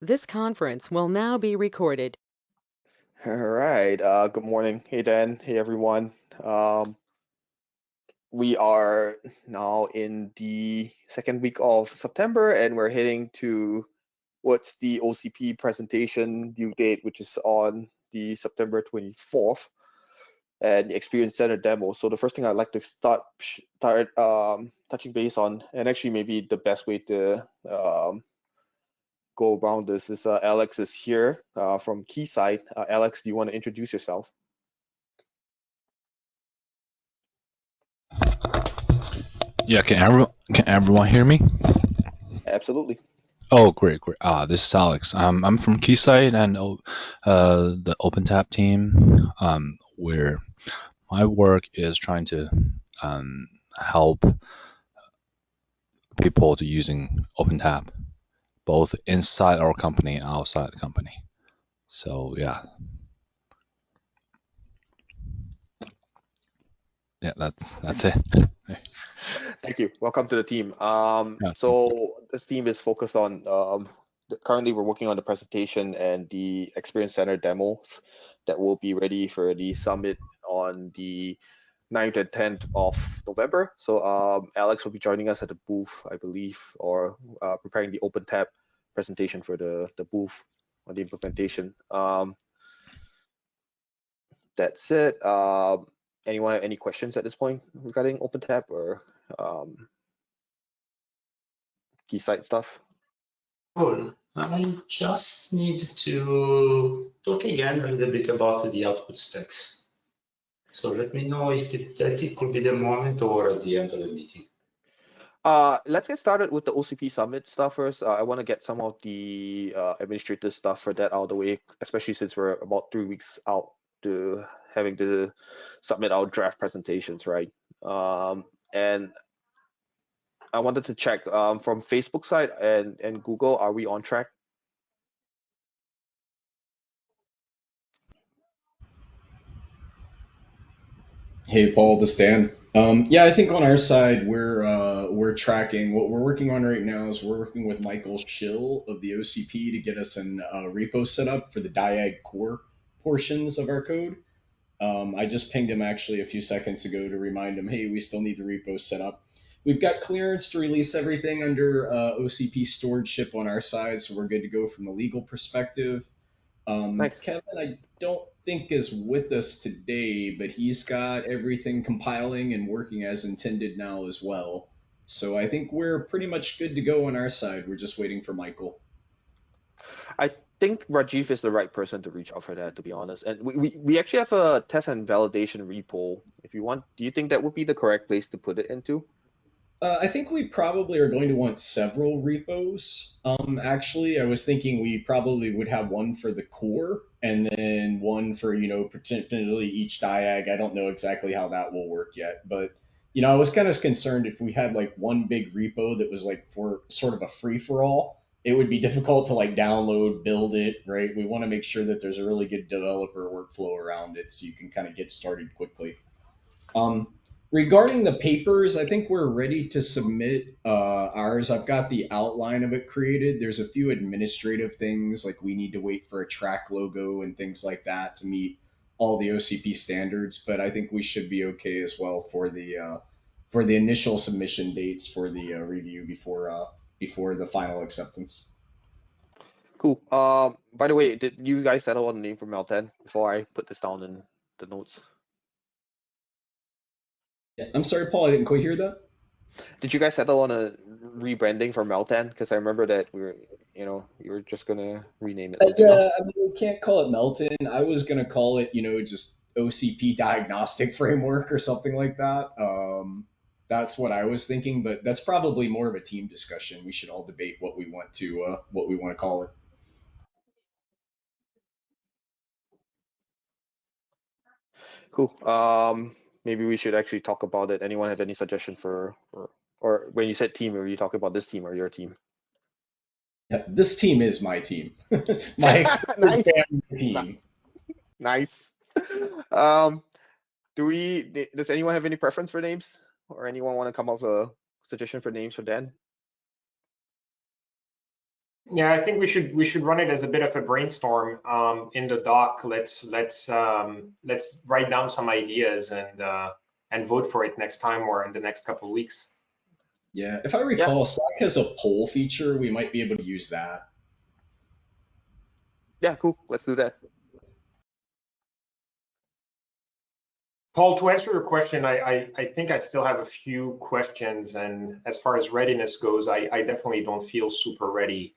This conference will now be recorded. All right. Good morning. Hey, Dan. Hey, everyone. Um, we are now in the second week of September, and we're heading to what's the OCP presentation due date, which is on the September 24th, and the Experience Center demo. So the first thing I'd like to start touching base on, and actually maybe the best way to go around this is Alex is here from Keysight. Alex, do you want to introduce yourself? Yeah, can everyone hear me? Absolutely. Oh, great, great. This is Alex. I'm from Keysight and the OpenTap team, where my work is trying to help people to using OpenTap, both inside our company and outside the company. So yeah, that's it. Thank you. Welcome to the team. Yeah, So this team is focused on currently we're working on the presentation and the Experience Center demos that will be ready for the summit on the 9th and 10th of November. So Alex will be joining us at the booth, I believe, or preparing the OpenTab presentation for the booth on the implementation. That's it. Anyone have any questions at this point regarding OpenTab or um, Keysight stuff? Cool. I just need to talk again a little bit about the output specs. So let me know if that it could be the moment or at the end of the meeting. Let's get started with the OCP Summit stuff first. I want to get some of the administrative stuff for that out of the way, especially since we're about 3 weeks out to having to submit our draft presentations, right? And I wanted to check from Facebook side and Google, are we on track? Hey Paul, this is Dan. Yeah, I think on our side we're tracking. What we're working on right now is we're working with Michael Schill of the OCP to get us an repo set up for the Diag core portions of our code. I just pinged him actually a few seconds ago to remind him, hey, we still need the repo set up. We've got clearance to release everything under OCP stewardship on our side, so we're good to go from the legal perspective. Nice. Kevin, I don't think is with us today, but he's got everything compiling and working as intended now as well. So I think we're pretty much good to go on our side. We're just waiting for Michael. I think Rajiv is the right person to reach out for that, to be honest. And we actually have a test and validation repo. If you want, do you think that would be the correct place to put it into? I think we probably are going to want several repos. Actually, I was thinking we probably would have one for the core and then one for, potentially each diag. I don't know exactly how that will work yet, but I was kind of concerned if we had like one big repo that was like for sort of a free for all, it would be difficult to like download, build it, right? We want to make sure that there's a really good developer workflow around it so you can kind of get started quickly. Um, Regarding the papers, I think we're ready to submit ours. I've got the outline of it created. There's a few administrative things, like we need to wait for a track logo and things like that to meet all the OCP standards. But I think we should be okay as well for the initial submission dates for the review before the final acceptance. Cool. By the way, did you guys settle on the name for Melten before I put this down in the notes? Yeah, I'm sorry, Paul, I didn't quite hear that. Did you guys settle on a rebranding for Melten? Because I remember that you were just gonna rename it something else. Yeah, I mean, we can't call it Melton. I was gonna call it, just OCP diagnostic framework or something like that. That's what I was thinking, but that's probably more of a team discussion. We should all debate what we want to call it. Cool. Maybe we should actually talk about it. Anyone have any suggestion or when you said team, are you talking about this team or your team? Yeah, this team is my team, my extended Nice. family Ni- team. Nice. Um, does anyone have any preference for names? Or anyone want to come up with a suggestion for names for Dan? Yeah, I think we should run it as a bit of a brainstorm in the doc. Let's write down some ideas and vote for it next time or in the next couple of weeks. Yeah, if I recall, Slack has a poll feature. We might be able to use that. Yeah, cool. Let's do that. Paul, to answer your question, I think I still have a few questions, and as far as readiness goes, I definitely don't feel super ready.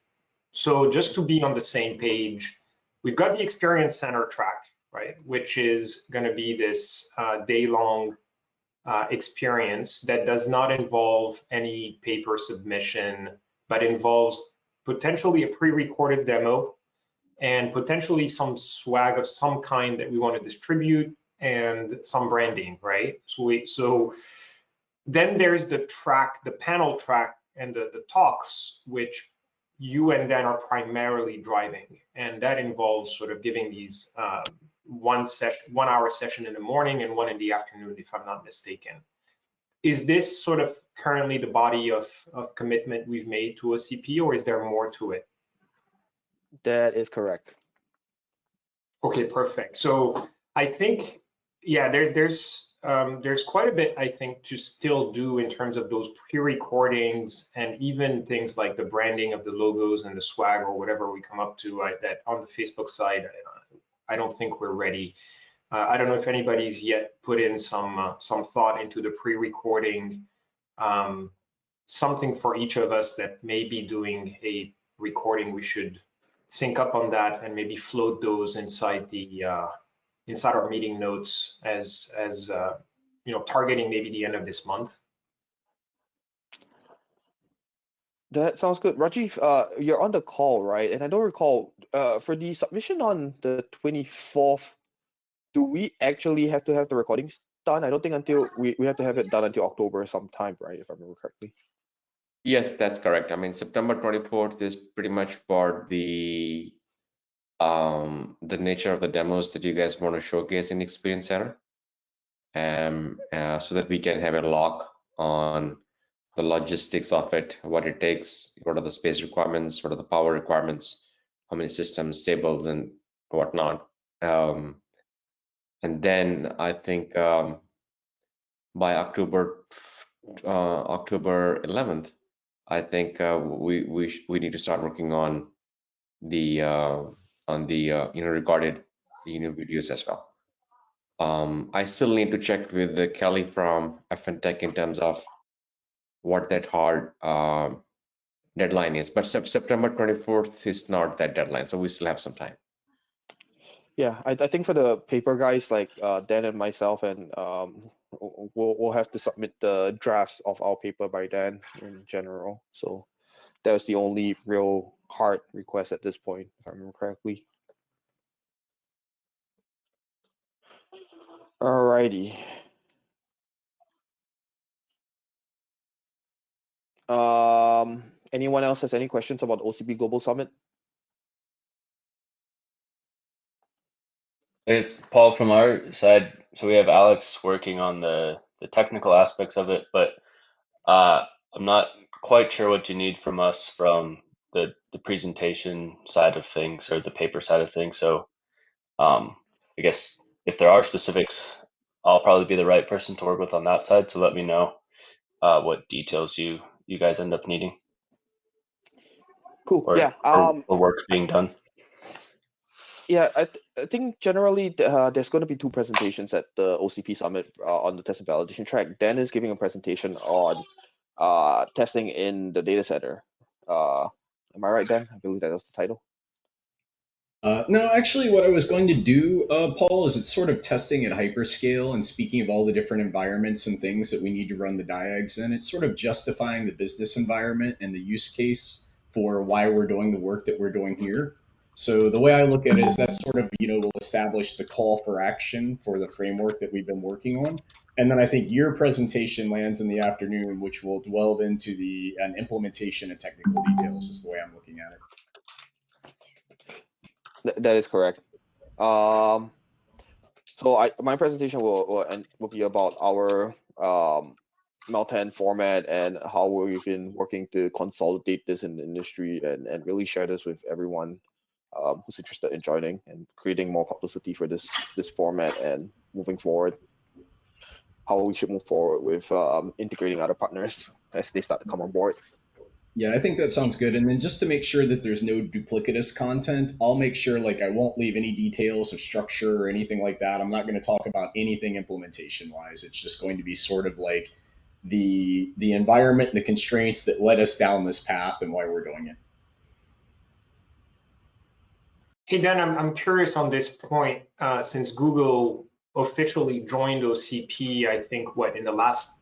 So just to be on the same page, we've got the Experience Center track, right, which is going to be this day-long experience that does not involve any paper submission, but involves potentially a pre-recorded demo and potentially some swag of some kind that we want to distribute and some branding, right? So then there's the track, the panel track and the talks, which you and Dan are primarily driving. And that involves sort of giving these 1 hour session in the morning and one in the afternoon, if I'm not mistaken. Is this sort of currently the body of commitment we've made to OCP, or is there more to it? That is correct. Okay, perfect. So I think, yeah, there's quite a bit I think to still do in terms of those pre-recordings and even things like the branding of the logos and the swag or whatever we come up to that on the Facebook side. I don't think we're ready. I don't know if anybody's yet put in some thought into the pre-recording, something for each of us that may be doing a recording. We should sync up on that and maybe float those inside the inside our meeting notes as you know, targeting maybe the end of this month. That sounds good. Rajiv, you're on the call, right? And I don't recall, for the submission on the 24th, do we actually have to have the recordings done? I don't think until we have to have it done until October sometime, right? If I remember correctly. Yes, that's correct. I mean, September 24th is pretty much for the nature of the demos that you guys want to showcase in Experience Center, so that we can have a lock on the logistics of it, what it takes, what are the space requirements, what are the power requirements, how many systems, tables, and whatnot. And then I think by October 11th, I think we need to start working on the recorded videos as well. I still need to check with Kelly from FNTech in terms of what that hard deadline is, but September 24th is not that deadline, so we still have some time. Yeah, I think for the paper guys like Dan and myself, and we'll have to submit the drafts of our paper by then in general. So that was the only real hard request at this point, if I remember correctly. Alrighty. Anyone else has any questions about OCP Global Summit? It's Paul from our side. So we have Alex working on the technical aspects of it, but I'm not quite sure what you need from us from the presentation side of things or the paper side of things. So I guess if there are specifics, I'll probably be the right person to work with on that side. So let me know what details you guys end up needing. Cool. Or, yeah. or work being done. Yeah, I think generally there's going to be two presentations at the OCP Summit on the test and validation track. Dan is giving a presentation on testing in the data center. Am I right, Dan? I believe that was the title. No, actually, what I was going to do, Paul, is it's sort of testing at hyperscale and speaking of all the different environments and things that we need to run the diags in. It's sort of justifying the business environment and the use case for why we're doing the work that we're doing here. So the way I look at it is that sort of, will establish the call for action for the framework that we've been working on. And then I think your presentation lands in the afternoon, which will delve into an implementation and technical details is the way I'm looking at it. That is correct. So my presentation will be about our Meltan format and how we've been working to consolidate this in the industry and really share this with everyone who's interested in joining and creating more publicity for this format and moving forward, how we should move forward with integrating other partners as they start to come on board. Yeah, I think that sounds good. And then just to make sure that there's no duplicitous content, I'll make sure like I won't leave any details of structure or anything like that. I'm not going to talk about anything implementation wise. It's just going to be sort of like the environment, the constraints that led us down this path and why we're doing it. Hey, Dan, I'm curious on this point, since Google officially joined OCP, I think, what, in the last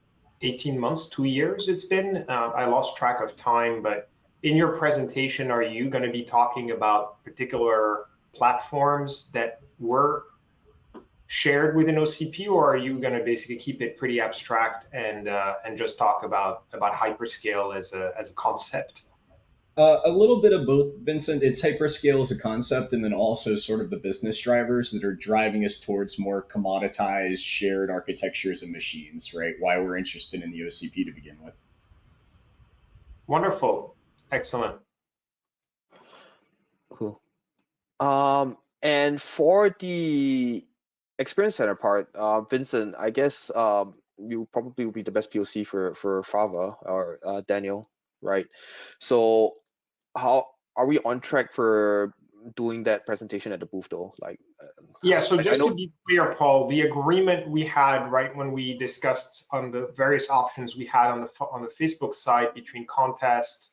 18 months, 2 years it's been? I lost track of time, but in your presentation, are you going to be talking about particular platforms that were shared within OCP, or are you going to basically keep it pretty abstract and just talk about hyperscale as a concept? A little bit of both, Vincent. It's hyperscale as a concept, and then also sort of the business drivers that are driving us towards more commoditized, shared architectures and machines, right? Why we're interested in the OCP to begin with. Wonderful. Excellent. Cool. And for the Experience Center part, Vincent, I guess you probably will be the best POC for Fava or Daniel, right? So how are we on track for doing that presentation at the booth though? Like, yeah, so just to be clear, Paul, the agreement we had right when we discussed on the various options we had on the Facebook side between Contest,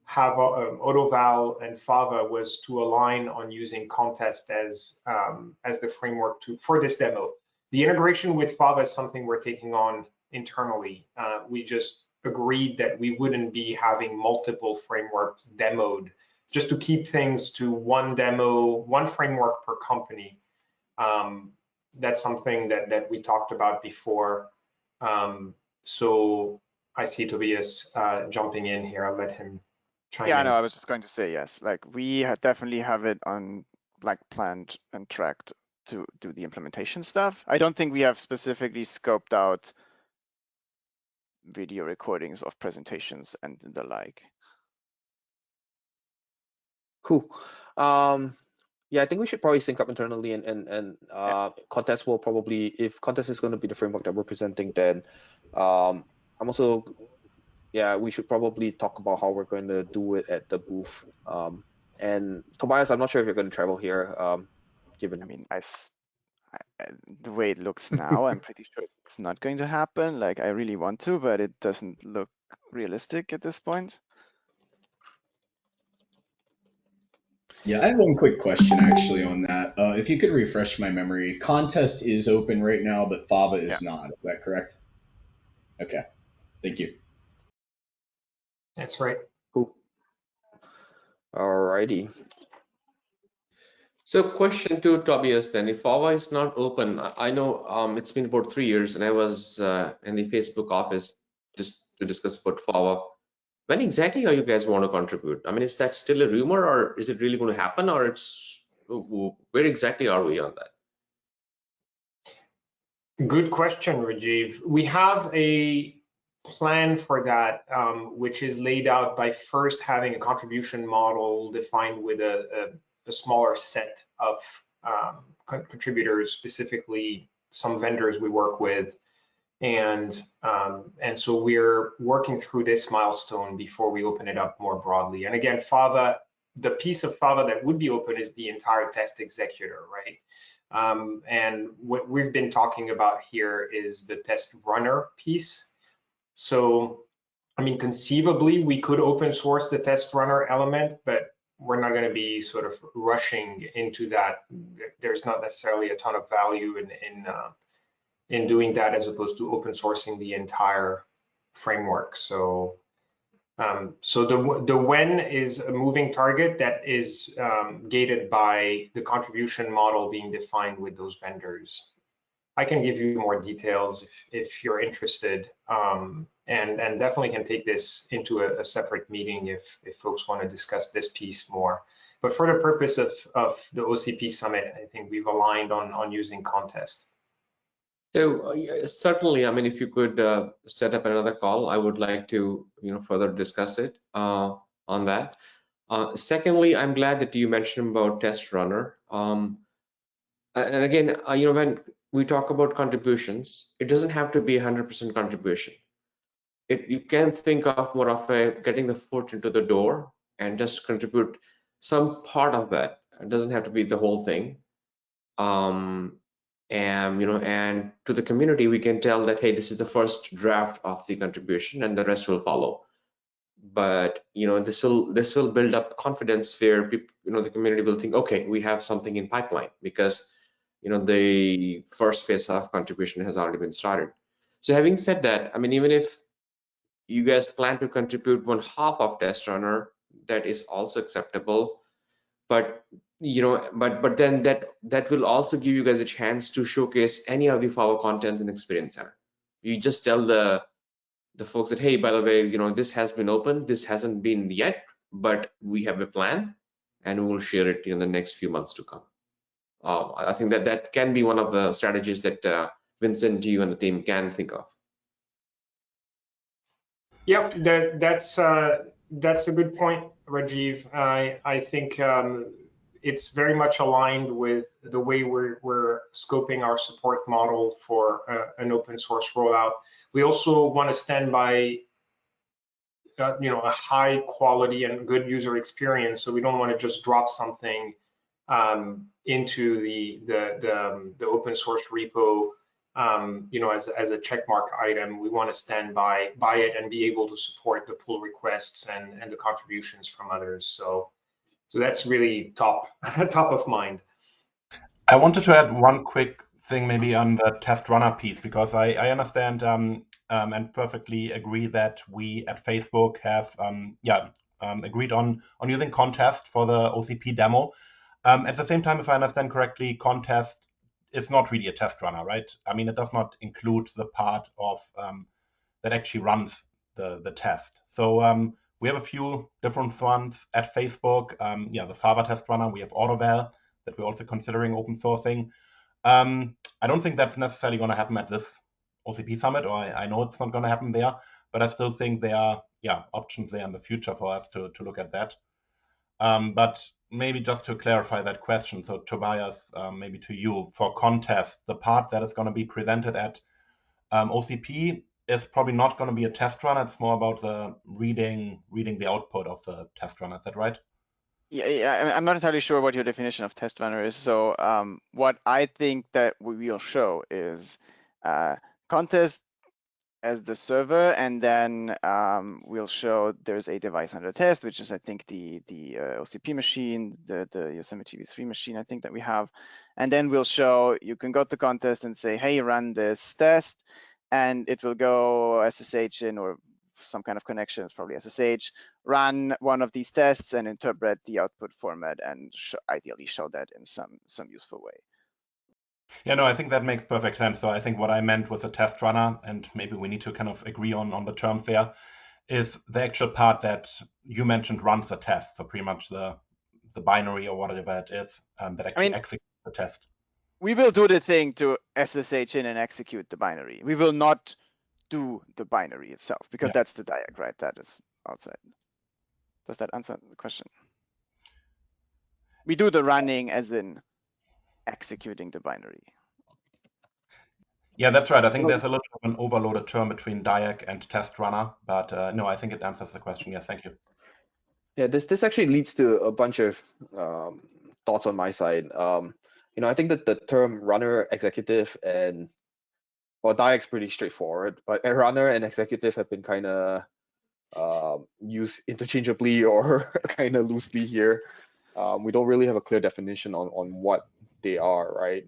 AutoVal, and Fava was to align on using Contest as the framework for this demo. The integration with Fava is something we're taking on internally. We just agreed that we wouldn't be having multiple frameworks demoed, just to keep things to one demo, one framework per company. That's something that we talked about before. So I see Tobias jumping in here. I'll let him chime in. Yeah, no, I was just going to say yes. Like we definitely have it on like planned and tracked to do the implementation stuff. I don't think we have specifically scoped out video recordings of presentations and the like. Cool. Yeah, I think we should probably sync up internally and Contest will probably, if Contest is going to be the framework that we're presenting, then I'm also, yeah, we should probably talk about how we're going to do it at the booth. And Tobias, I'm not sure if you're going to travel here, given. I mean, the way it looks now, I'm pretty sure it's not going to happen. Like I really want to, but it doesn't look realistic at this point. Yeah, I have one quick question actually on that. If you could refresh my memory, Contest is open right now, but Fava is not. Is that correct? Okay, thank you. That's right. Cool. Alrighty. So question to Tobias then, if Fava is not open, I know it's been about 3 years and I was in the Facebook office just to discuss about Fava. When exactly are you guys want to contribute? I mean, is that still a rumor or is it really going to happen, or it's where exactly are we on that? Good question, Rajiv. We have a plan for that, which is laid out by first having a contribution model defined with a smaller set of contributors, specifically some vendors we work with. And so we're working through this milestone before we open it up more broadly. And again, Fava, the piece of Fava that would be open is the entire test executor, right? And what we've been talking about here is the test runner piece. So, I mean, conceivably, we could open source the test runner element, but we're not going to be sort of rushing into that. There's not necessarily a ton of value in doing that as opposed to open sourcing the entire framework. So, the when is a moving target that is gated by the contribution model being defined with those vendors. I can give you more details if you're interested, and definitely can take this into a separate meeting if folks want to discuss this piece more. But for the purpose of the OCP Summit, I think we've aligned on using Contest. So certainly, I mean, if you could set up another call, I would like to, further discuss it on that. Secondly, I'm glad that you mentioned about test runner. And again, when we talk about contributions, it doesn't have to be 100% contribution. You can think of more of getting the foot into the door and just contribute some part of that. It doesn't have to be the whole thing. And to the community, we can tell that, hey, this is the first draft of the contribution, and the rest will follow. But this will build up confidence where people, the community will think, okay, we have something in pipeline, because the first phase of contribution has already been started. So having said that, I mean, even if you guys plan to contribute 1/2 of test runner, that is also acceptable. But but then that will also give you guys a chance to showcase any of the Flower content in Experience Center. You just tell the folks that, hey, by the way, this has been open, this hasn't been yet, but we have a plan, and we will share it in the next few months to come. I think that can be one of the strategies that Vincent, you and the team can think of. Yep, that's a good point, Rajiv. I think it's very much aligned with the way we're scoping our support model for an open source rollout. We also want to stand by a high quality and good user experience, so we don't want to just drop something into the open source repo as a checkmark item. We want to stand by it and be able to support the pull requests and the contributions from others. So that's really top of mind. I wanted to add one quick thing maybe on the test runner piece, because I understand and perfectly agree that we at Facebook have agreed on using Contest for the OCP demo. At the same time, if I understand correctly, Contest is not really a test runner, right? I mean, it does not include the part of that actually runs the test. So we have a few different ones at Facebook. The Fava test runner. We have Autoval that we're also considering open sourcing. I don't think that's necessarily going to happen at this OCP summit, or I know it's not going to happen there, but I still think there are options there in the future for us to look at that. But maybe just to clarify that question, so Tobias, maybe to you, for Contest, the part that is going to be presented at OCP is probably not going to be a test run. It's more about the reading the output of the test run. Is that right? Yeah, I'm not entirely sure what your definition of test runner is. So what I think that we will show is Contest as the server, and then we'll show there's a device under test, which is I think the OCP machine, the Yosemite V3 machine I think that we have, and then we'll show you can go to Contest and say, hey, run this test, and it will go SSH in, or some kind of connection, it's probably SSH, run one of these tests and interpret the output format and ideally show that in some useful way. Yeah, no, I think that makes perfect sense. So I think what I meant with a test runner, and maybe we need to kind of agree on the terms there, is the actual part that you mentioned runs the test. So pretty much the binary or whatever it is that actually executes the test. We will do the thing to SSH in and execute the binary. We will not do the binary itself, because that's the DIAG, right? That is outside. Does that answer the question? We do the running as in executing the binary. Yeah, that's right. I think there's a little bit of an overloaded term between DIAG and test runner, but no, I think it answers the question. Yes, thank you. Yeah, this actually leads to a bunch of thoughts on my side. I think that the term runner, executive, and DIAG's pretty straightforward, but a runner and executive have been kind of used interchangeably or kind of loosely here. We don't really have a clear definition on what they are, right?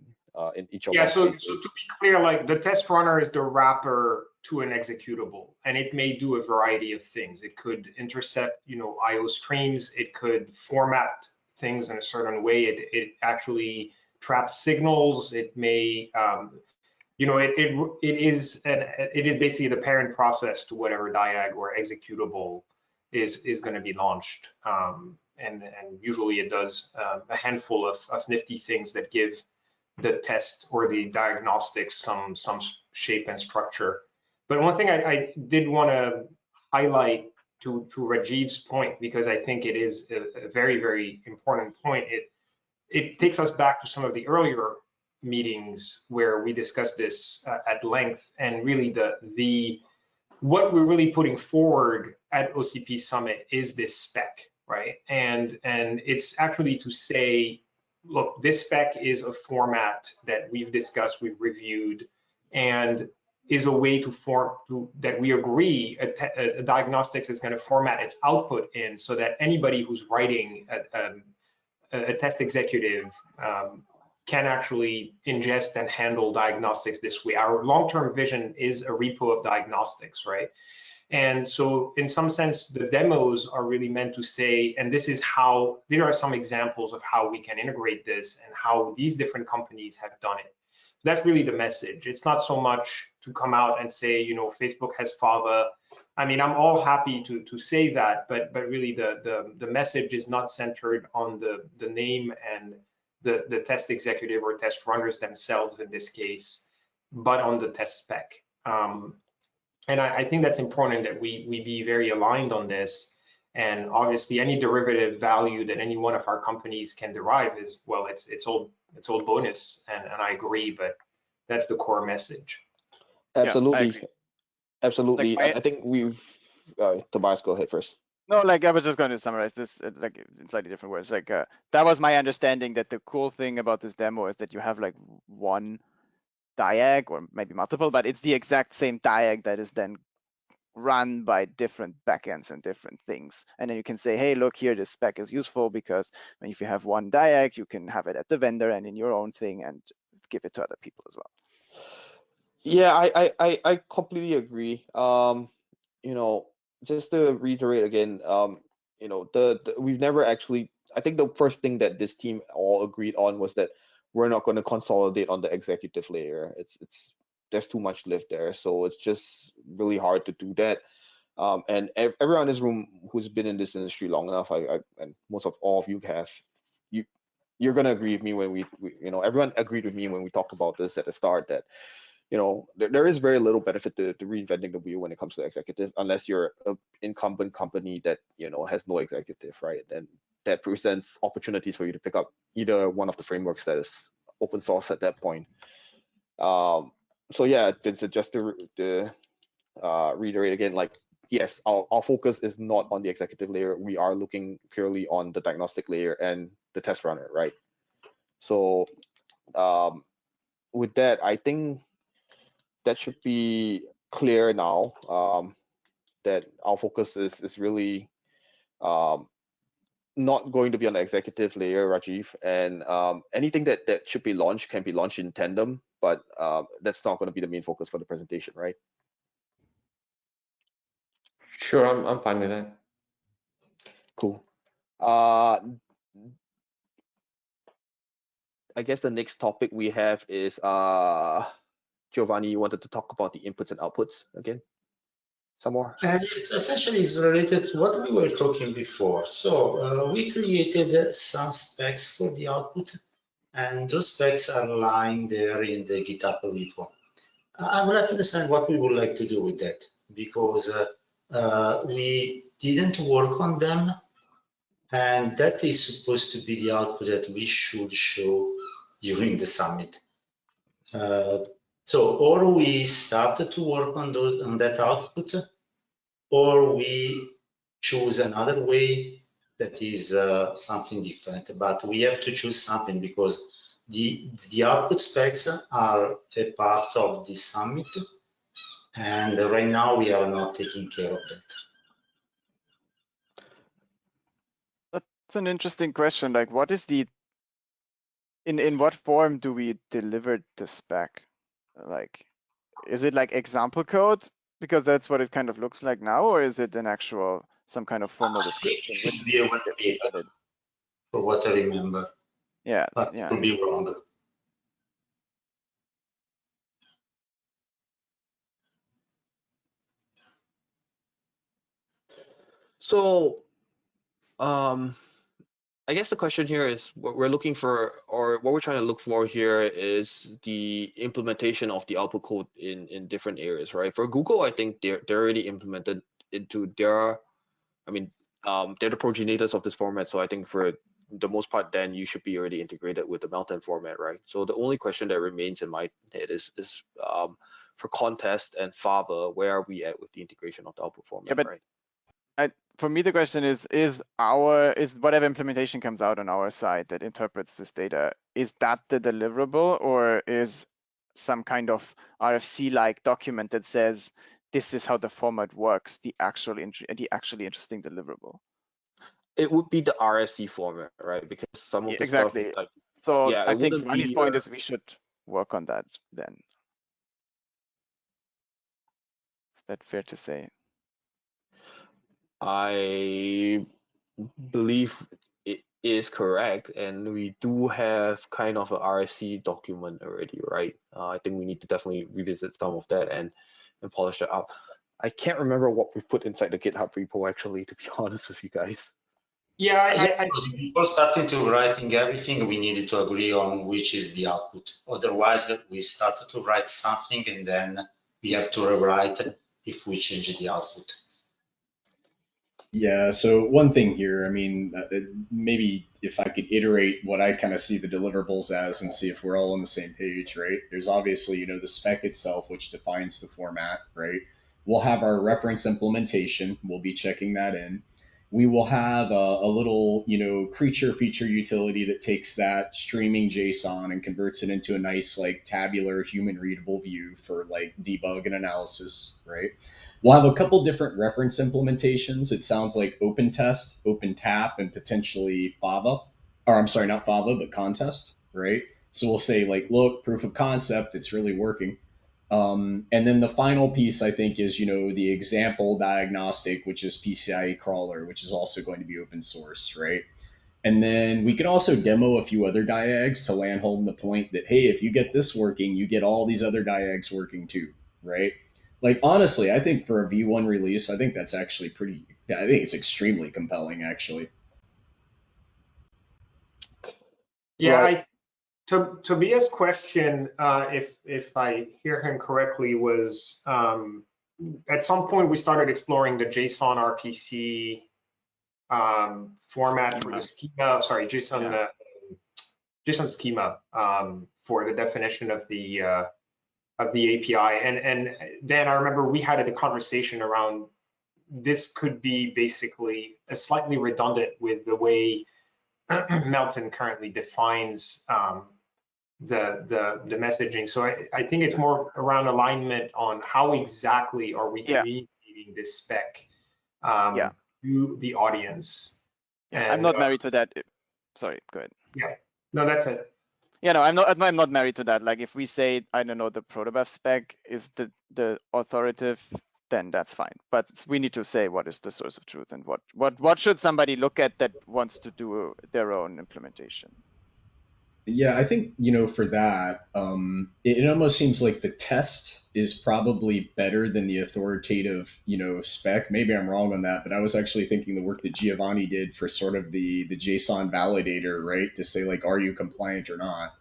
In each of our cases. So to be clear, like the test runner is the wrapper to an executable, and it may do a variety of things. It could intercept, IO streams. It could format things in a certain way. It actually traps signals. It may, it is basically the parent process to whatever DIAG or executable is going to be launched. And usually it does a handful of nifty things that give the test or the diagnostics some shape and structure. But one thing I did want to highlight to Rajiv's point, because I think it is a very, very important point. It takes us back to some of the earlier meetings where we discussed this at length, and really the what we're really putting forward at OCP Summit is this spec, right? And it's actually to say, look, this spec is a format that we've discussed, we've reviewed, and is a way that we agree a diagnostics is going to format its output in, so that anybody who's writing a test executive can actually ingest and handle diagnostics this way. Our long-term vision is a repo of diagnostics, right? And so in some sense, the demos are really meant to say, and this is how, there are some examples of how we can integrate this and how these different companies have done it. That's really the message. It's not so much to come out and say, you know, Facebook has Fava. I mean, I'm all happy to say that, but really the message is not centered on the name and the test executive or test runners themselves in this case, but on the test spec. And I think that's important that we be very aligned on this. And obviously, any derivative value that any one of our companies can derive is, well, it's all bonus, and I agree, but that's the core message. Absolutely, agree. absolutely. Like, I think we've. Tobias, go ahead first. No, like I was just going to summarize this like in slightly different words. Like that was my understanding, that the cool thing about this demo is that you have like one diag or maybe multiple, but it's the exact same diag that is then run by different backends and different things. And then you can say, hey, look here, this spec is useful because if you have one diag, you can have it at the vendor and in your own thing and give it to other people as well. Yeah, I completely agree. You know, just to reiterate again, you know, we've never actually. I think the first thing that this team all agreed on was that we're not going to consolidate on the executive layer. There's too much lift there, so it's just really hard to do that. And everyone in this room who's been in this industry long enough, and most of all of you have, you're gonna agree with me when we you know, everyone agreed with me when we talked about this at the start that, you know, there is very little benefit to reinventing the wheel when it comes to executive, unless you're an incumbent company that, you know, has no executive, right? And that presents opportunities for you to pick up either one of the frameworks that is open source at that point. So yeah, Vincent, just to reiterate again, like, yes, our focus is not on the executive layer. We are looking purely on the diagnostic layer and the test runner, right? So with that, I think that should be clear now, that our focus is really not going to be on the executive layer, Rajiv, and anything that should be launched can be launched in tandem, but that's not going to be the main focus for the presentation, right? Sure, I'm fine with that. Cool. I guess the next topic we have is Giovanni, you wanted to talk about the inputs and outputs again? Some more? It's essentially related to what we were talking before. So we created some specs for the output, and those specs are lying there in the GitHub repo. I would like to understand what we would like to do with that, because we didn't work on them, and that is supposed to be the output that we should show during the summit. So, or we started to work on that output, or we choose another way that is something different. But we have to choose something, because the output specs are a part of the summit, and right now we are not taking care of that. That's an interesting question. Like, what is in what form do we deliver the spec? Like, is it like example code? Because that's what it kind of looks like now, or is it an actual, some kind of formal description? It should be a web paper, for what I remember. Yeah, But yeah. could be wrong. So I guess the question here is what we're looking for, or what we're trying to look for here is the implementation of the output code in different areas, right? For Google, I think they're already implemented into their, I mean, they're the progenitors of this format. So I think for the most part, then you should be already integrated with the Melton format, right? So the only question that remains in my head is for Contest and Faber, where are we at with the integration of the output format, but right? For me, the question is whatever implementation comes out on our side that interprets this data, is that the deliverable, or is some kind of RFC-like document that says this is how the format works the actually interesting deliverable? It would be the RSC format, right? Because some of Yeah, the stuff, exactly. like, So yeah, I it think wouldn't Vani's be. point is we should work on that then. Is that fair to say? I believe it is correct, and we do have kind of a RSC document already, right? I think we need to definitely revisit some of that and polish it up. I can't remember what we put inside the GitHub repo, actually, to be honest with you guys. Yeah, Because before starting to writing everything, we needed to agree on which is the output. Otherwise, we started to write something and then we have to rewrite if we change the output. Yeah, so one thing here, I mean, maybe if I could iterate what I kind of see the deliverables as and see if we're all on the same page, right? There's obviously, you know, the spec itself, which defines the format, right? We'll have our reference implementation. We'll be checking that in. We will have a little, you know, creature feature utility that takes that streaming JSON and converts it into a nice, like, tabular, human readable view for like debug and analysis, right? We'll have a couple different reference implementations. It sounds like OpenTest, OpenTap, and potentially Fava. Or I'm sorry, not Fava, but Contest, right? So we'll say like, look, proof of concept, it's really working. And then the final piece, I think, is, you know, the example diagnostic, which is PCIe crawler, which is also going to be open source, right? And then we can also demo a few other diags to land home the point that, hey, if you get this working, you get all these other diags working too, right? Like, honestly, I think for a V1 release, I think that's actually I think it's extremely compelling, actually. yeah. Right. Tobias' question, if I hear him correctly, was at some point we started exploring the JSON RPC format for the schema. Sorry, JSON schema for the definition of the API. And then I remember we had a conversation around this could be basically a slightly redundant with the way Melton currently defines the messaging. So I think it's more around alignment on how exactly are we communicating this spec to the audience. And, I'm not married to that. Sorry, go ahead. Yeah, no, that's it. Yeah, no, I'm not married to that. Like if we say, I don't know, the protobuf spec is the authoritative, then that's fine. But we need to say what is the source of truth and what should somebody look at that wants to do their own implementation. Yeah, I think, you know, for that, it almost seems like the test is probably better than the authoritative, you know, spec. Maybe I'm wrong on that, but I was actually thinking the work that Giovanni did for sort of the JSON validator, right, to say like, are you compliant or not?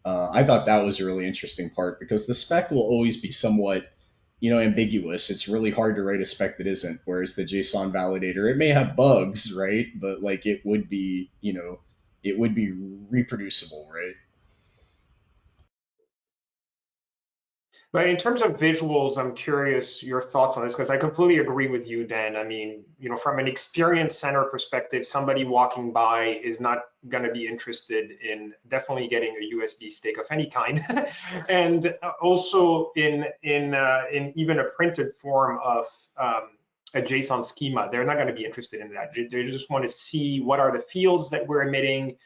I thought that was a really interesting part because the spec will always be somewhat, you know, ambiguous. It's really hard to write a spec that isn't. Whereas the JSON validator, it may have bugs, right, but like it would be, you know, it would be reproducible, right? But in terms of visuals, I'm curious your thoughts on this because I completely agree with you, Dan. I mean, you know, from an experience center perspective, somebody walking by is not going to be interested in definitely getting a USB stick of any kind, and also in even a printed form of a JSON schema, they're not going to be interested in that. They just want to see what are the fields that we're emitting.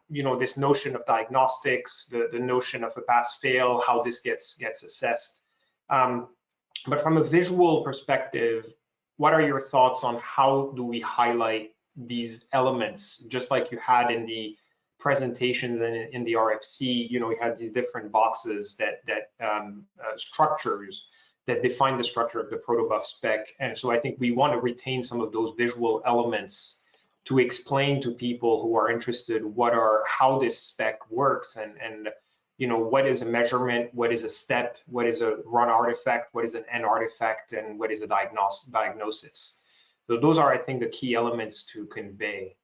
You know, this notion of diagnostics, the notion of a pass-fail, how this gets assessed. But from a visual perspective, what are your thoughts on how do we highlight these elements, just like you had in the presentations and in the RFC? You know, we had these different boxes that structures that define the structure of the protobuf spec, and so I think we want to retain some of those visual elements to explain to people who are interested how this spec works, and what is a measurement, what is a step, what is a run artifact, what is an end artifact, and what is a diagnosis. So those are, I think, the key elements to convey.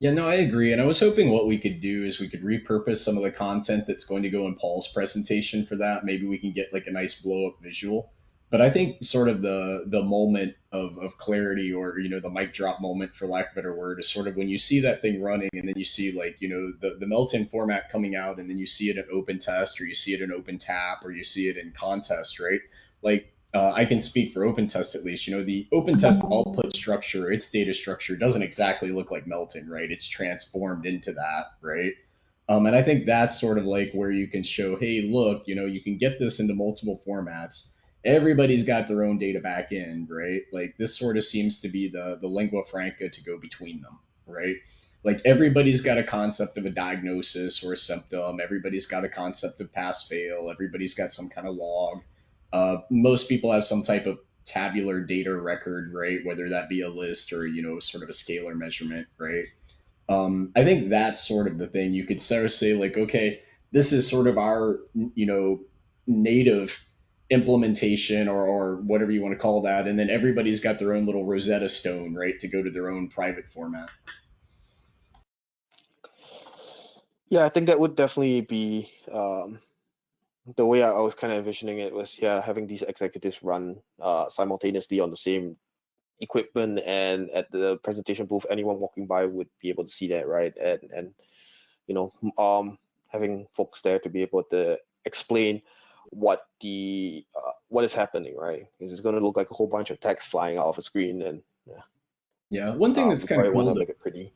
Yeah, no, I agree. And I was hoping what we could do is we could repurpose some of the content that's going to go in Paul's presentation for that. Maybe we can get like a nice blow up visual. But I think sort of the moment of clarity, or the mic drop moment, for lack of a better word, is sort of when you see that thing running and then you see like the Melton format coming out, and then you see it in open test, or you see it in open tap, or you see it in contest, right? Like I can speak for OpenTest at least. The OpenTest output structure, its data structure doesn't exactly look like Melton, right? It's transformed into that, right? And I think that's sort of like where you can show, hey, look, you can get this into multiple formats. Everybody's got their own data backend, right? Like this sort of seems to be the lingua franca to go between them, right? Like everybody's got a concept of a diagnosis or a symptom. Everybody's got a concept of pass fail. Everybody's got some kind of log. Most people have some type of tabular data record, right? Whether that be a list or, sort of a scalar measurement, right? I think that's sort of the thing. You could sort of say like, okay, this is sort of our, native implementation, or whatever you want to call that. And then everybody's got their own little Rosetta Stone, right? To go to their own private format. Yeah, I think that would definitely be the way I was kind of envisioning it was, having these executives run simultaneously on the same equipment, and at the presentation booth, anyone walking by would be able to see that, right? And having folks there to be able to explain what is happening, right? Because it's going to look like a whole bunch of text flying out of a screen, and yeah, one thing that's kind of cool to make it pretty.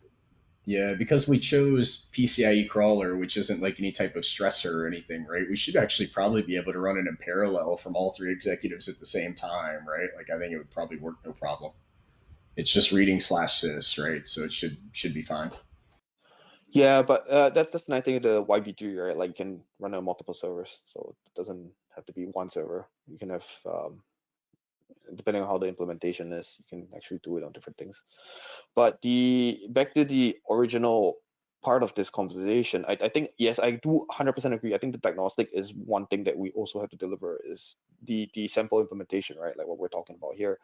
Yeah, because we chose PCIe crawler, which isn't like any type of stressor or anything, right? We should actually probably be able to run it in parallel from all three executives at the same time, right? Like I think it would probably work no problem. It's just reading /sys, right? So it should be fine. Yeah, but that's the nice thing of the YB3, right? Like you can run on multiple servers, so it doesn't have to be one server. You can have, depending on how the implementation is, you can actually do it on different things. But back to the original part of this conversation, I think, yes, I do 100% agree. I think the diagnostic is one thing that we also have to deliver, is the sample implementation, right? Like what we're talking about here.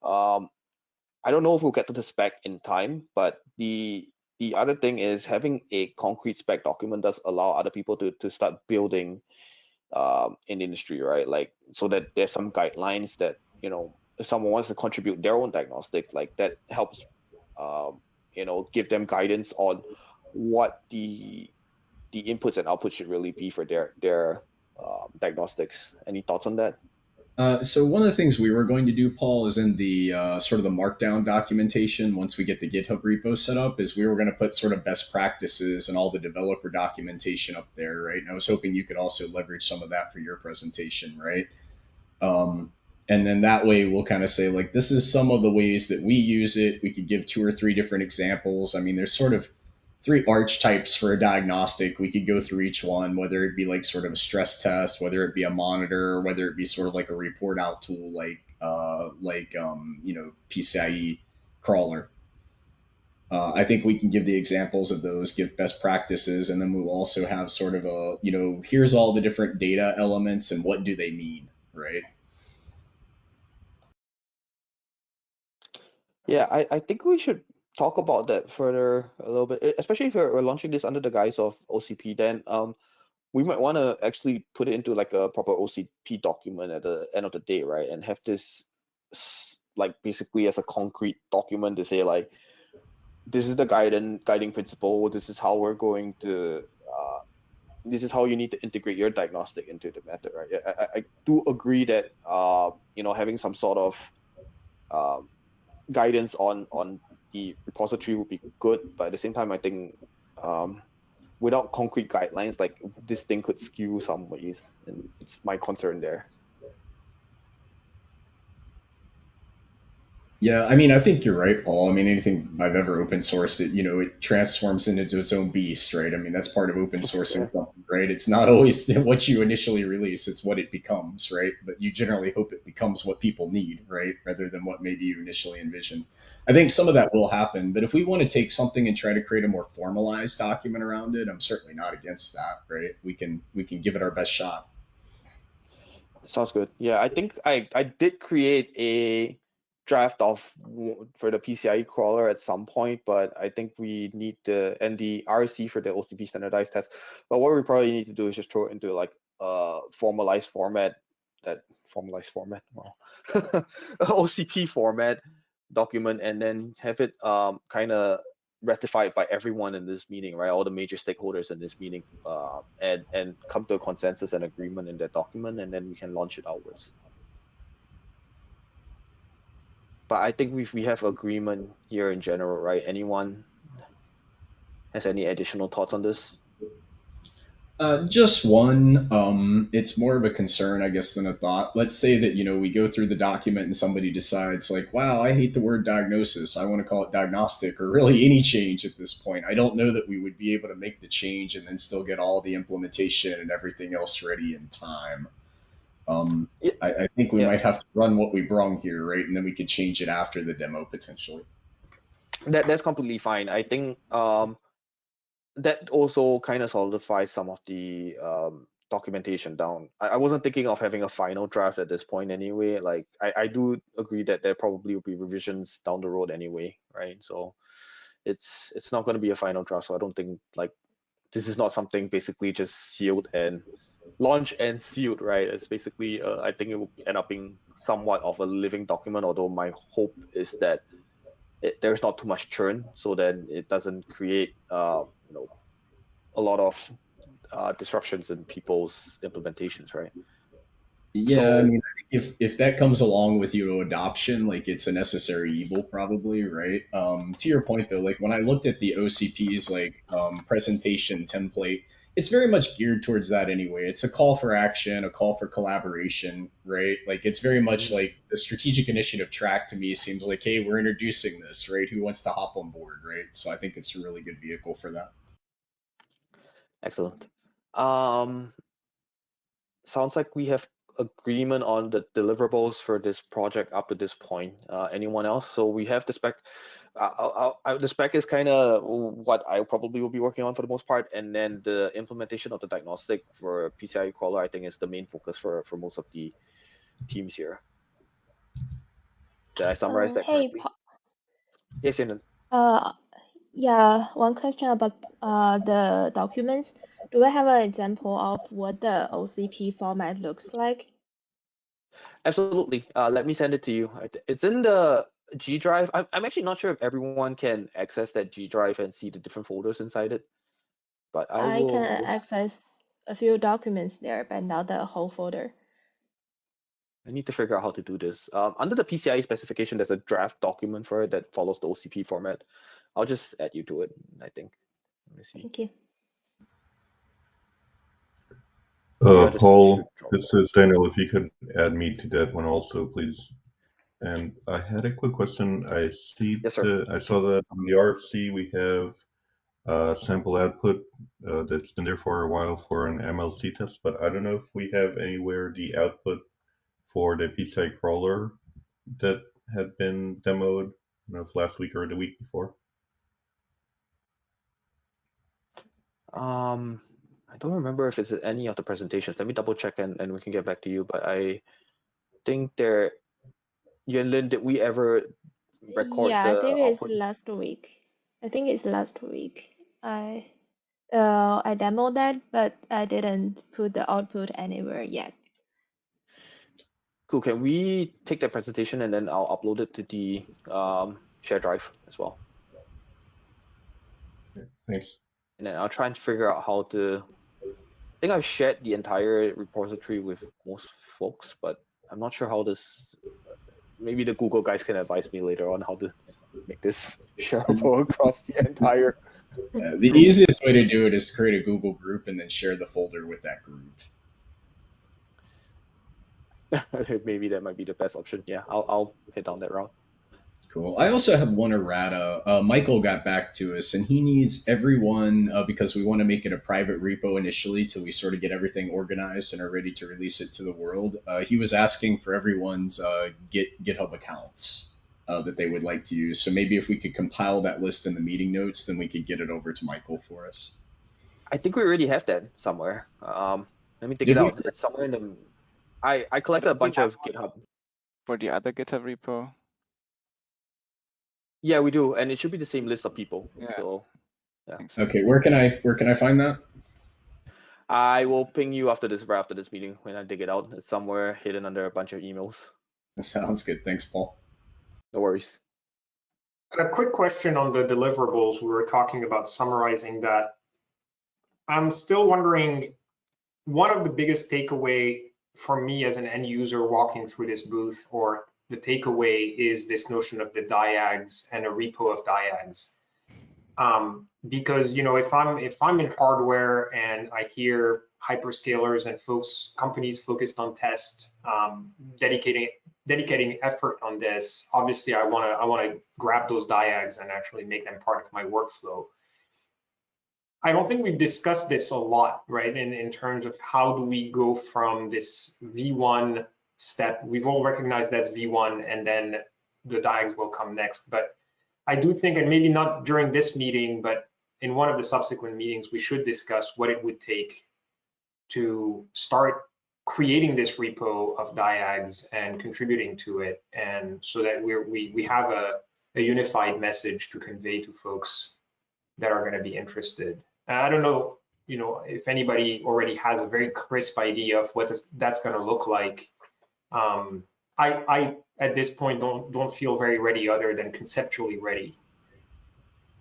I don't know if we'll get to the spec in time, but the other thing is having a concrete spec document does allow other people to start building in the industry, right? Like so that there's some guidelines that, if someone wants to contribute their own diagnostic, like that helps give them guidance on what the inputs and outputs should really be for their diagnostics. Any thoughts on that? So one of the things we were going to do, Paul, is in the sort of the markdown documentation, once we get the GitHub repo set up, is we were going to put sort of best practices and all the developer documentation up there, right? And I was hoping you could also leverage some of that for your presentation, right? And then that way we'll kind of say, like, this is some of the ways that we use it. We could give 2 or 3 different examples. I mean, there's sort of 3 archetypes for a diagnostic. We could go through each one, whether it be like sort of a stress test, whether it be a monitor, whether it be sort of like a report out tool, like PCIe crawler. I think we can give the examples of those, give best practices, and then we'll also have sort of a, here's all the different data elements and what do they mean, right? Yeah, I think we should talk about that further a little bit, especially if we're launching this under the guise of OCP. Then we might want to actually put it into like a proper OCP document at the end of the day, right? And have this like basically as a concrete document to say like, this is the guiding principle. This is how we're going to. This is how you need to integrate your diagnostic into the method, right? I do agree that having some sort of guidance on the repository would be good, but at the same time, I think without concrete guidelines, like this thing could skew some ways, and it's my concern there. Yeah, I mean, I think you're right, Paul. I mean, anything I've ever open sourced, it transforms into its own beast, right? I mean, that's part of open sourcing Yeah. something, right? It's not always what you initially release, it's what it becomes, right? But you generally hope it becomes what people need, right? Rather than what maybe you initially envisioned. I think some of that will happen, but if we want to take something and try to create a more formalized document around it, I'm certainly not against that, right? We can give it our best shot. Sounds good. Yeah, I think I did create a draft for the PCIe crawler at some point, but I think we need the RC for the OCP standardized test. But what we probably need to do is just throw it into like a formalized format, well, OCP format document, and then have it kind of ratified by everyone in this meeting, right? All the major stakeholders in this meeting, and come to a consensus and agreement in that document, and then we can launch it outwards. But I think we have agreement here in general, right? Anyone has any additional thoughts on this? Just one. It's more of a concern, I guess, than a thought. Let's say that, we go through the document and somebody decides, like, wow, I hate the word diagnosis. I want to call it diagnostic, or really any change at this point. I don't know that we would be able to make the change and then still get all the implementation and everything else ready in time. Yeah, I think we yeah. might have to run what we brung here, right? And then we could change it after the demo potentially. That's completely fine. I think that also kind of solidifies some of the documentation down. I wasn't thinking of having a final draft at this point anyway. Like I do agree that there probably will be revisions down the road anyway, right? So it's not going to be a final draft. So I don't think like this is not something basically just sealed and launch and sealed, right? It's basically I think it will end up being somewhat of a living document. Although my hope is that there's not too much churn, so then it doesn't create a lot of disruptions in people's implementations, right? Yeah, I So mean, if that comes along with adoption, like it's a necessary evil, probably, right? To your point though, like when I looked at the OCP's presentation template, it's very much geared towards that anyway. It's a call for action, a call for collaboration, right? Like it's very much like the strategic initiative track to me seems like, hey, we're introducing this, right? Who wants to hop on board, right? So I think it's a really good vehicle for that. excellent. Sounds like we have agreement on the deliverables for this project up to this point. Anyone else? So we have the spec. The spec is kind of what I probably will be working on for the most part, and then the implementation of the diagnostic for PCIe crawler, I think, is the main focus for most of the teams here. Did I summarize that Hey, correctly? Yes, Shannon. yeah, one question about the documents. Do we have an example of what the OCP format looks like? Absolutely. Let me send it to you. It's in the G drive. I'm actually not sure if everyone can access that G drive and see the different folders inside it, but I can access a few documents there, but not the whole folder. I need to figure out how to do this. Under the PCIe specification, there's a draft document for it that follows the OCP format. I'll just add you to it, I think. Let me see. Thank you. Paul, this is Daniel. If you could add me to that one also, please. And I had a quick question. I see Yes, sir. I saw that on the RFC we have sample output that's been there for a while for an MLC test, but I don't know if we have anywhere the output for the PCI crawler that had been demoed, I don't know if last week or the week before. I don't remember if it's at any of the presentations. Let me double check and we can get back to you. But I think Yuanlin, did we ever record Yeah, the I think output? it's last week. I think it's last week. I demoed that, but I didn't put the output anywhere yet. Cool. Can we take that presentation and then I'll upload it to the share drive as well? Thanks. And then I'll try and figure out how to. I think I've shared the entire repository with most folks, but I'm not sure how this. Maybe the Google guys can advise me later on how to make this shareable across the entire. The easiest way to do it is to create a Google group and then share the folder with that group. Maybe that might be the best option. Yeah, I'll head down that route. Cool. I also have one errata. Michael got back to us, and he needs everyone because we want to make it a private repo initially till we sort of get everything organized and are ready to release it to the world. He was asking for everyone's GitHub accounts that they would like to use. So maybe if we could compile that list in the meeting notes, then we could get it over to Michael for us. I think we already have that somewhere. Let me take Did it we? out. It's somewhere in the. I collected a bunch of GitHub. For the other GitHub repo. Yeah, we do, and it should be the same list of people. Yeah. So, yeah. Okay, where can I find that? I will ping you right after this meeting when I dig it out. It's somewhere hidden under a bunch of emails. That sounds good. Thanks, Paul. No worries. A quick question on the deliverables. We were talking about summarizing that. I'm still wondering, one of the biggest takeaway for me as an end user walking through this booth, or the takeaway, is this notion of the diags and a repo of diags. Because if I'm in hardware and I hear hyperscalers and companies focused on test dedicating effort on this, obviously I want to grab those diags and actually make them part of my workflow. I don't think we've discussed this a lot, right? In terms of how do we go from this V1 step. We've all recognized that's V1, and then the diags will come next. But I do think, and maybe not during this meeting, but in one of the subsequent meetings, we should discuss what it would take to start creating this repo of diags and contributing to it, and so that we have a unified message to convey to folks that are going to be interested. And I don't know, if anybody already has a very crisp idea of what that's going to look like. I at this point don't feel very ready, other than conceptually ready.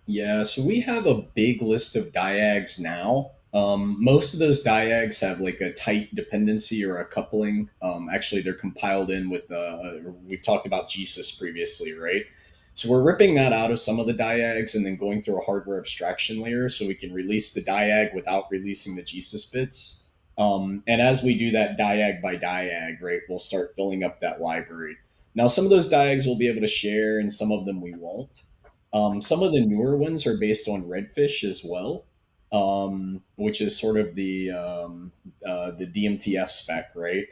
Yeah, so we have a big list of diags now. Most of those diags have like a tight dependency or a coupling. Actually, they're compiled in with, we've talked about GSys previously, right? So we're ripping that out of some of the diags and then going through a hardware abstraction layer so we can release the diag without releasing the GSys bits. And as we do that diag by diag, right, we'll start filling up that library. Now, some of those diags we'll be able to share and some of them we won't. Some of the newer ones are based on Redfish as well, which is sort of the DMTF spec, right?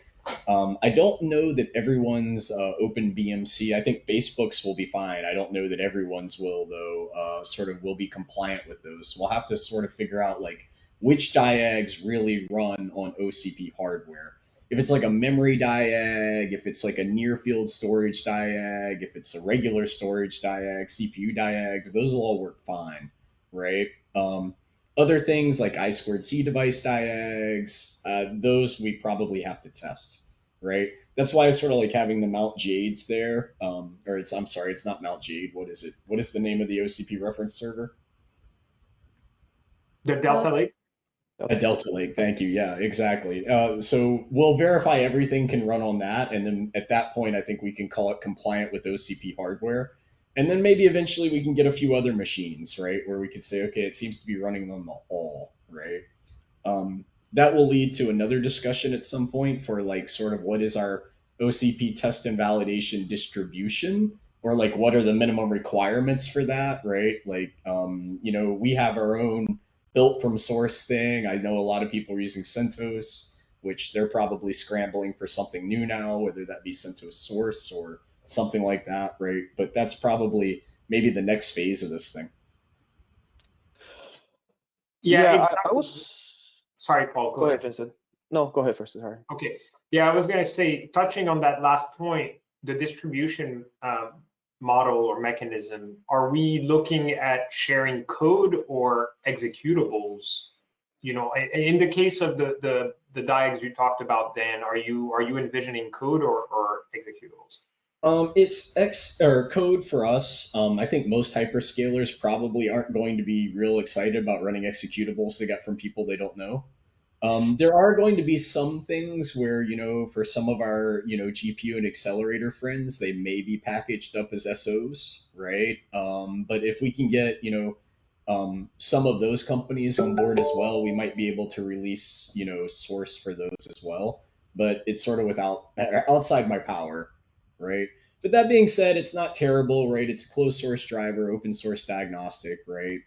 I don't know that everyone's OpenBMC. I think Facebook's will be fine. I don't know that everyone's will, though, will be compliant with those. We'll have to sort of figure out like which diags really run on OCP hardware. If it's like a memory diag, if it's like a near field storage diag, if it's a regular storage diag, CPU diags, those will all work fine, right? Other things like I2C device diags, those we probably have to test, right? That's why I sort of like having the Mount Jades there. I'm sorry, it's not Mount Jade. What is it? What is the name of the OCP reference server? The Delta Lake? A Delta Lake, thank you. Yeah, exactly. So we'll verify everything can run on that, and then at that point, I think we can call it compliant with OCP hardware. And then maybe eventually we can get a few other machines, right, where we could say, okay, it seems to be running them all, right? That will lead to another discussion at some point for like sort of what is our OCP test and validation distribution, or like what are the minimum requirements for that, right? Like, we have our own built from source thing. I know a lot of people are using CentOS, which they're probably scrambling for something new now, whether that be CentOS source or something like that, right? But that's probably maybe the next phase of this thing. Yeah, Yeah, exactly. I was. Sorry, Paul. Go ahead, Vincent. No, go ahead first. Sorry. Okay. Yeah, I was going to say, touching on that last point, the distribution model or mechanism, are we looking at sharing code or executables? In the case of the diags you talked about, Dan, are you envisioning code or executables? It's code for us. I think most hyperscalers probably aren't going to be real excited about running executables they got from people they don't know. There are going to be some things where, for some of our, GPU and accelerator friends, they may be packaged up as SOs, right? But if we can get, some of those companies on board as well, we might be able to release, source for those as well. But it's sort of outside my power, right? But that being said, it's not terrible, right? It's closed source driver, open source diagnostic, right?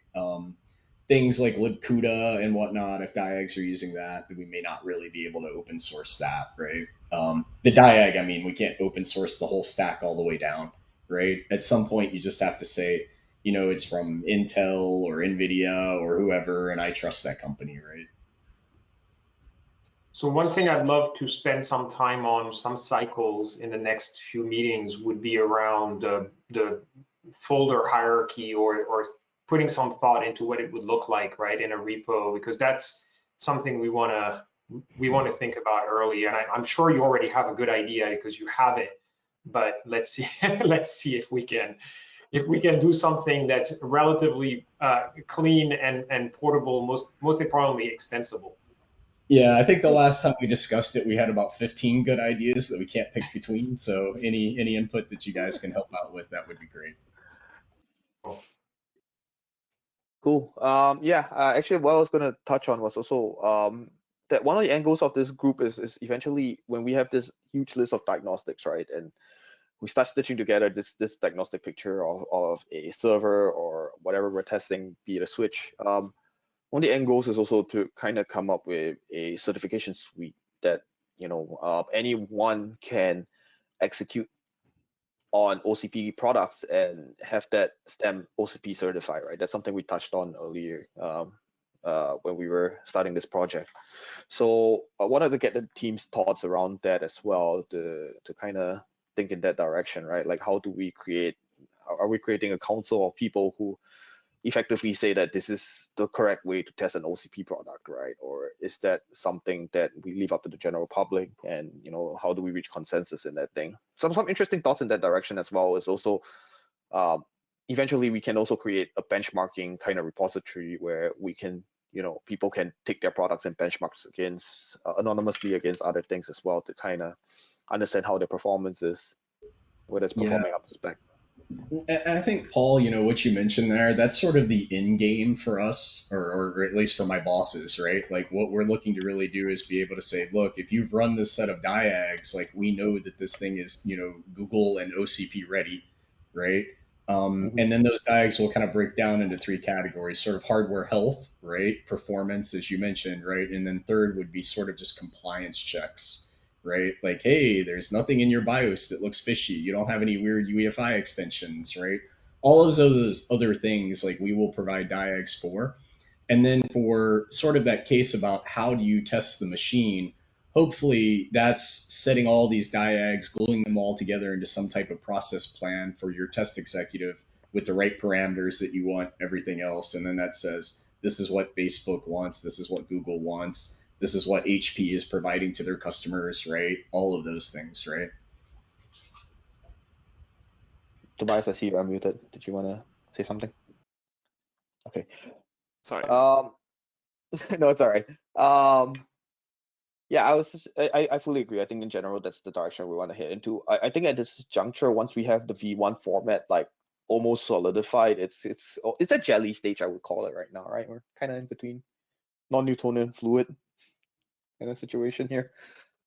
Things like libcuda and whatnot, if Diags are using that, then we may not really be able to open source that, right? The Diag, I mean, we can't open source the whole stack all the way down, right? At some point, you just have to say, it's from Intel or NVIDIA or whoever, and I trust that company, right? So one thing I'd love to spend some time on, some cycles in the next few meetings, would be around the folder hierarchy, or putting some thought into what it would look like, right, in a repo, because that's something we want to think about early. And I'm sure you already have a good idea because you have it, but let's see let's see if we can do something that's relatively clean and portable, most importantly extensible. Yeah, I think the last time we discussed it, we had about 15 good ideas that we can't pick between. So any input that you guys can help out with, that would be great. Cool. Yeah, actually, what I was going to touch on was also that one of the angles of this group is eventually when we have this huge list of diagnostics, right? And we start stitching together this diagnostic picture of a server or whatever we're testing, be it a switch. One of the end goals is also to kind of come up with a certification suite that anyone can execute on OCP products and have that stem OCP certified, right? That's something we touched on earlier when we were starting this project. So I wanted to get the team's thoughts around that as well, to kind of think in that direction, right? Like, how do we are we creating a council of people who effectively say that this is the correct way to test an OCP product, right? Or is that something that we leave up to the general public? And how do we reach consensus in that thing? Some interesting thoughts in that direction as well is also eventually we can also create a benchmarking kind of repository where we can people can take their products and benchmarks against anonymously against other things as well, to kind of understand how their performance is, whether it's performing up to spec. And I think, Paul, what you mentioned there, that's sort of the end game for us, or at least for my bosses, right? Like, what we're looking to really do is be able to say, look, if you've run this set of Diags, like, we know that this thing is, Google and OCP ready, right? And then those Diags will kind of break down into three categories: sort of hardware health, right? Performance, as you mentioned, right? And then third would be sort of just compliance checks, right? Like, hey, there's nothing in your BIOS that looks fishy. You don't have any weird UEFI extensions, right? All of those other things, like, we will provide Diags for. And then for sort of that case about how do you test the machine, hopefully that's setting all these Diags, gluing them all together into some type of process plan for your test executive with the right parameters that you want, everything else. And then that says, this is what Facebook wants, this is what Google wants, this is what HP is providing to their customers, right? All of those things, right? Tobias, I see you're unmuted. Did you want to say something? Okay. Sorry. No, it's all right. Yeah, I fully agree. I think in general that's the direction we want to head into. I think at this juncture, once we have the V1 format like almost solidified, it's a jelly stage, I would call it right now, right? We're kind of in between non-Newtonian fluid kind of situation here.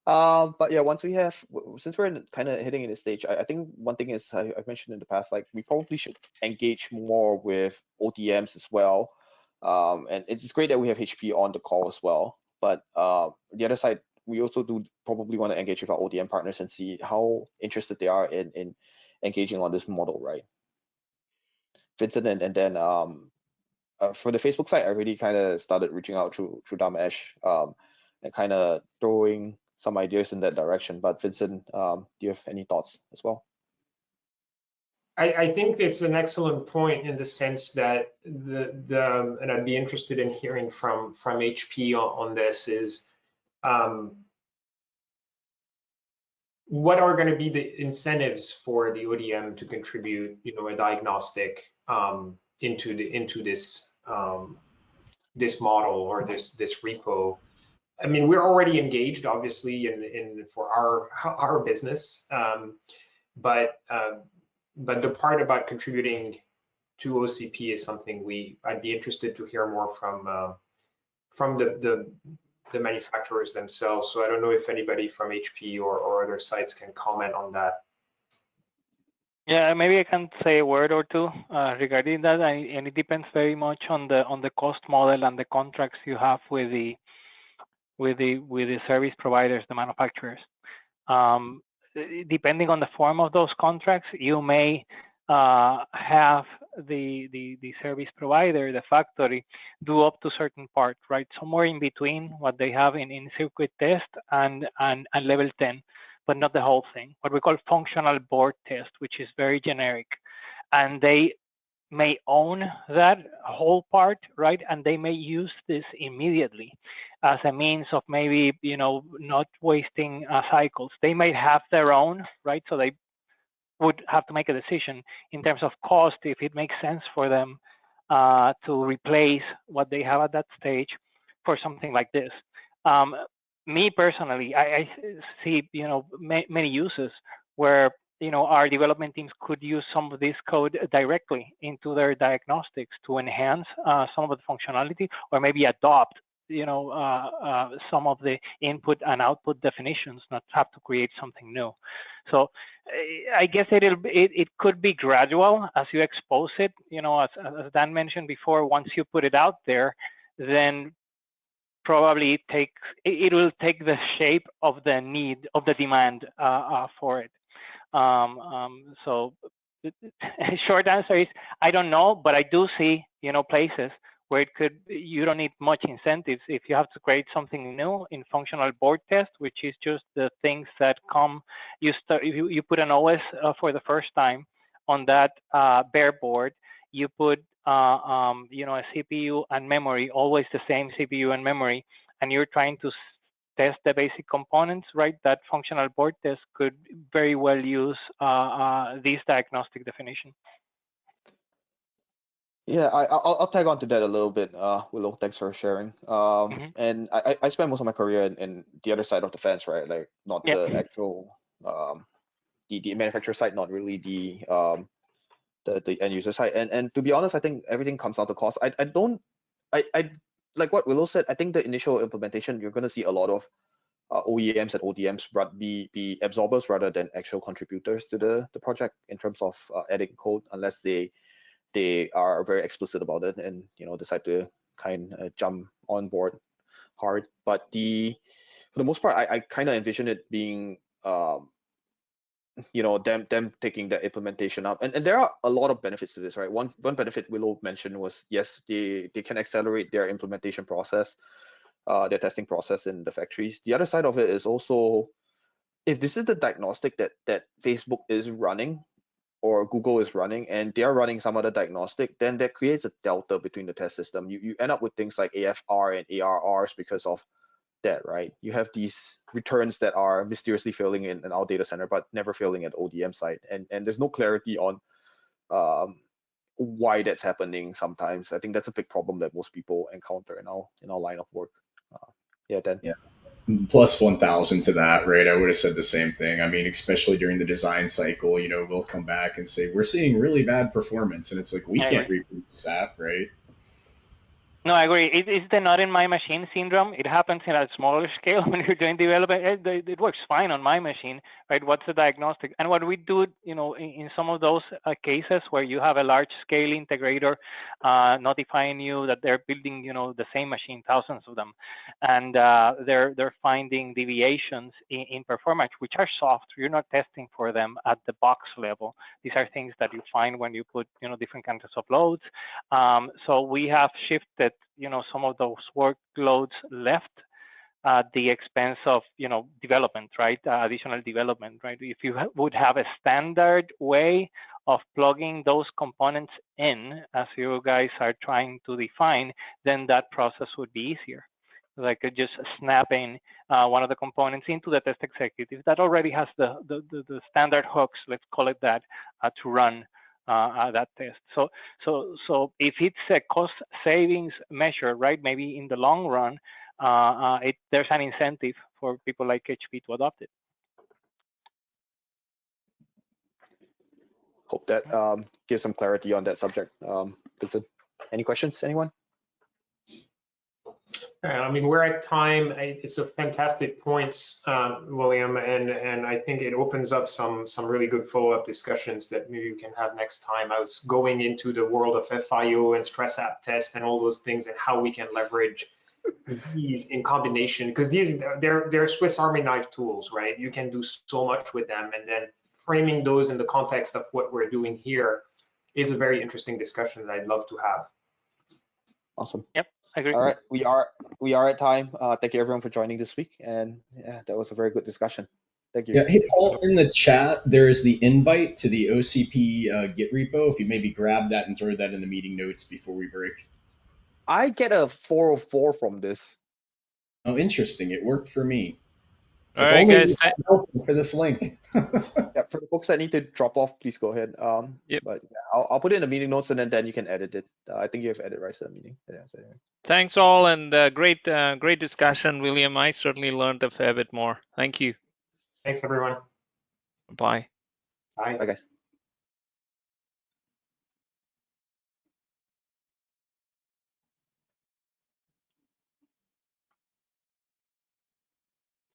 But yeah, once we have, since we're kind of hitting in this stage, I think one thing is I've mentioned in the past, like, we probably should engage more with ODMs as well. And it's great that we have HP on the call as well. But the other side, we also do probably want to engage with our ODM partners and see how interested they are in engaging on this model, right? Vincent, and then for the Facebook side, I already kind of started reaching out through Damesh and kind of throwing some ideas in that direction. But Vincent, do you have any thoughts as well? I think it's an excellent point in the sense that and I'd be interested in hearing from HP on this, is what are going to be the incentives for the ODM to contribute, a diagnostic into this this model or this repo. I mean, we're already engaged, obviously, in for our business, but the part about contributing to OCP is something I'd be interested to hear more from the manufacturers themselves. So I don't know if anybody from HP or other sites can comment on that. Yeah, maybe I can say a word or two regarding that, and it depends very much on the cost model and the contracts you have with the service providers, the manufacturers. Depending on the form of those contracts, you may have the service provider, the factory, do up to certain part, right? Somewhere in between what they have in circuit test and level 10, but not the whole thing. What we call functional board test, which is very generic, and they may own that whole part, right? And they may use this immediately as a means of maybe, not wasting cycles. They might have their own, right? So they would have to make a decision in terms of cost, if it makes sense for them to replace what they have at that stage for something like this. Me personally, I see, many uses where our development teams could use some of this code directly into their diagnostics to enhance some of the functionality, or maybe adopt some of the input and output definitions, not have to create something new. So I guess it could be gradual as you expose it. As Dan mentioned before, once you put it out there, then probably it will take the shape of the need, of the demand for it. So short answer is I don't know, but I do see places where you don't need much incentives if you have to create something new in functional board test, which is just the things that come. You put an OS for the first time on that bare board. You put a CPU and memory, always the same CPU and memory, and you're trying to test the basic components, right? That functional board test could very well use this diagnostic definition. Yeah, I'll tag on to that a little bit, Willow. Thanks for sharing. And I spent most of my career in the other side of the fence, right? Like not the actual the manufacturer side, not really the end user side. And to be honest, I think everything comes down to cost. I like what Willow said. I think the initial implementation, you're going to see a lot of OEMs and ODMs be absorbers rather than actual contributors to the project in terms of adding code, unless they are very explicit about it and decide to kind of jump on board hard. But for the most part, I kind of envision it being them taking the implementation up, and there are a lot of benefits to this, right? One benefit Willow mentioned was, yes, they can accelerate their implementation process, their testing process in the factories. The other side of it is also, if this is the diagnostic that Facebook is running or Google is running, and they are running some other diagnostic, then that creates a delta between the test system. You end up with things like AFR and ARRs because of that, right? You have these returns that are mysteriously failing in our data center, but never failing at ODM side, and there's no clarity on why that's happening sometimes. I think that's a big problem that most people encounter in our line of work. Yeah, Dan. Yeah. Plus 1,000 to that, right? I would have said the same thing. I mean, especially during the design cycle, we'll come back and say, we're seeing really bad performance. And it's like, we can't reproduce that, right? No, I agree. It's the not in my machine syndrome. It happens in a smaller scale when you're doing development. It works fine on my machine, right? What's the diagnostic? And what we do, in some of those cases where you have a large scale integrator notifying you that they're building, the same machine, thousands of them, and they're finding deviations in performance, which are soft. You're not testing for them at the box level. These are things that you find when you put, different kinds of loads. So we have shifted some of those workloads left at the expense of development, right? Additional development, right? If you would have a standard way of plugging those components in, as you guys are trying to define, then that process would be easier. Like just snapping one of the components into the test executive that already has the standard hooks, let's call it that, to run that test. So if it's a cost savings measure, right? Maybe in the long run, there's an incentive for people like HP to adopt it. Hope that gives some clarity on that subject. Vincent, any questions? Anyone? I mean, we're at time. It's a fantastic points, William, and I think it opens up some really good follow-up discussions that maybe we can have next time. I was going into the world of FIO and stress app test and all those things and how we can leverage these in combination, because they're Swiss Army knife tools, right? You can do so much with them, and then framing those in the context of what we're doing here is a very interesting discussion that I'd love to have. Awesome. Yep, I agree. All right, we are at time. Thank you everyone for joining this week, and yeah, that was a very good discussion. Thank you. Yeah, hey Paul, in the chat there is the invite to the OCP Git repo. If you maybe grab that and throw that in the meeting notes before we break. I get a 404 from this. Oh, interesting. It worked for me. All If right, only guys. we had help for this link. Yeah, for the folks that need to drop off, please go ahead. Yep. But yeah, I'll put it in the meeting notes, and then you can edit it. I think you have edit rights to the meeting. Yeah, so anyway. Thanks all, and great discussion, William. I certainly learned a fair bit more. Thank you. Thanks, everyone. Bye. Bye. Bye, guys.